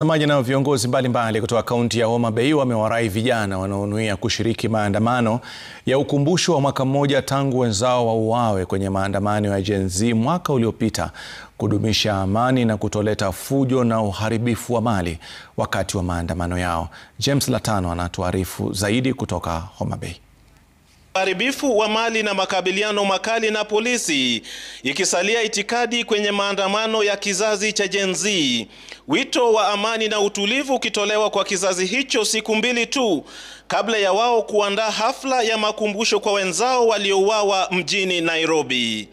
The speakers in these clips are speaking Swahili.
Watazamaji na viongozi mbalimbali kutoka kaunti ya Homa Bay wamewarai vijana wanaonuia kushiriki maandamano ya ukumbusho wa mwaka mmoja tangu wenzao wauawe kwenye maandamano ya Gen Z mwaka uliopita kudumisha amani na kutoleta fujo na uharibifu wa mali wakati wa maandamano yao. James Latano anatuarifu zaidi kutoka Homa Bay. Uharibifu wa mali na makabiliano makali na polisi ikisalia itikadi kwenye maandamano ya kizazi cha Gen Z. Wito wa amani na utulivu ukitolewa kwa kizazi hicho siku mbili tu kabla ya wao kuandaa hafla ya makumbusho kwa wenzao waliouawa mjini Nairobi.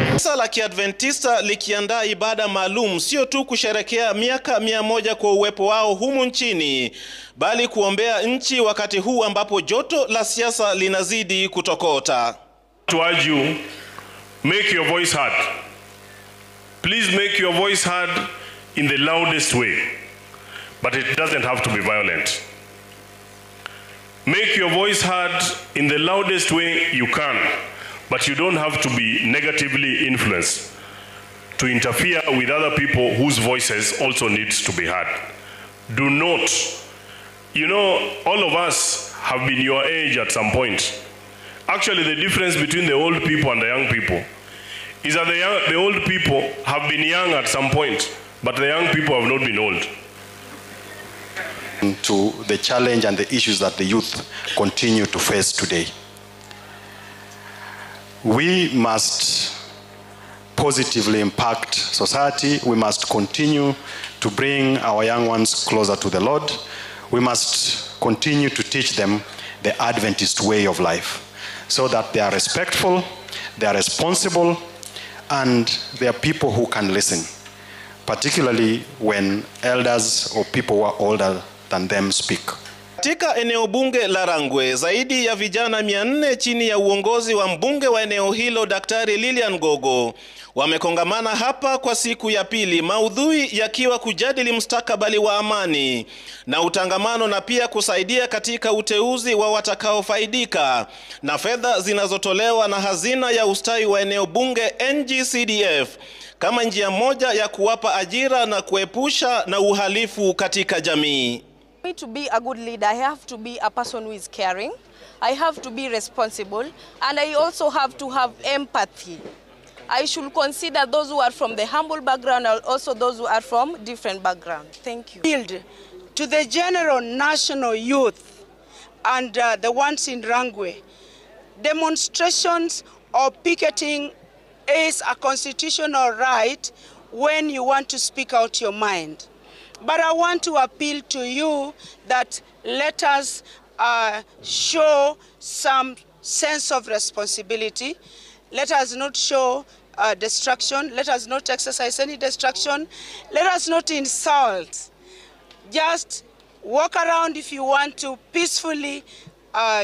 Kanisa la Kiadventista likiandaa ibada maalum sio tu kusherekea miaka 100 kwa uwepo wao humu nchini, bali kuombea nchi wakati huu ambapo joto la siasa linazidi kutokota. To urge you, make your voice heard. Please make your voice heard in the loudest way, but it doesn't have to be violent. Make your voice heard in the loudest way you can, but you don't have to be negatively influenced to interfere with other people whose voices also needs to be heard. Do not, all of us have been your age at some point. Actually, the difference between the old people and the young people is that the old people have been young at some point, but the young people have not been old. To the challenge and the issues that the youth continue to face today. We must positively impact society. We must continue to bring our young ones closer to the Lord. We must continue to teach them the Adventist way of life so that they are respectful, they are responsible, and they are people who can listen, particularly when elders or people who are older than them speak. Katika eneo bunge la Rangwe, zaidi ya vijana 400 chini ya uongozi wa mbunge wa eneo hilo Daktari Lilian Gogo wamekongamana hapa kwa siku ya pili, maudhui yakiwa kujadili mustakabali wa amani na utangamano na pia kusaidia katika uteuzi wa watakaofaidika na fedha zinazotolewa na hazina ya ustawi wa eneo bunge NGCDF kama njia moja ya kuwapa ajira na kuepusha na uhalifu katika jamii. To be a good leader, I have to be a person who is caring, I have to be responsible, and I also have to have empathy. I should consider those who are from the humble background and also those who are from different backgrounds. Thank you. To the general national youth and the ones in Rangwe, demonstrations or picketing is a constitutional right when you want to speak out your mind. But I want to appeal to you that let us show some sense of responsibility. Let us not show destruction. Let us not exercise any destruction. Let us not insult. Just walk around if you want to peacefully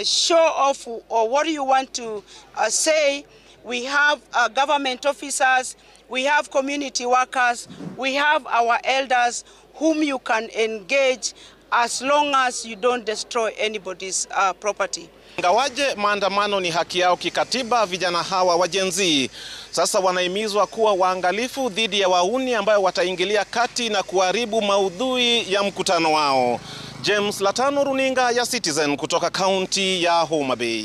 show off or what you want to say. We have government officers, we have community workers, we have our elders whom you can engage as long as you don't destroy anybody's property. Ingawaje maandamano ni haki yao kikatiba, vijana hawa wa Gen Z sasa wanahimizwa kuwa waangalifu dhidi ya wauni ambayo wataingilia kati na kuharibu maudhui ya mkutano wao. James Latano, runinga ya Citizen kutoka kaunti ya Homa Bay.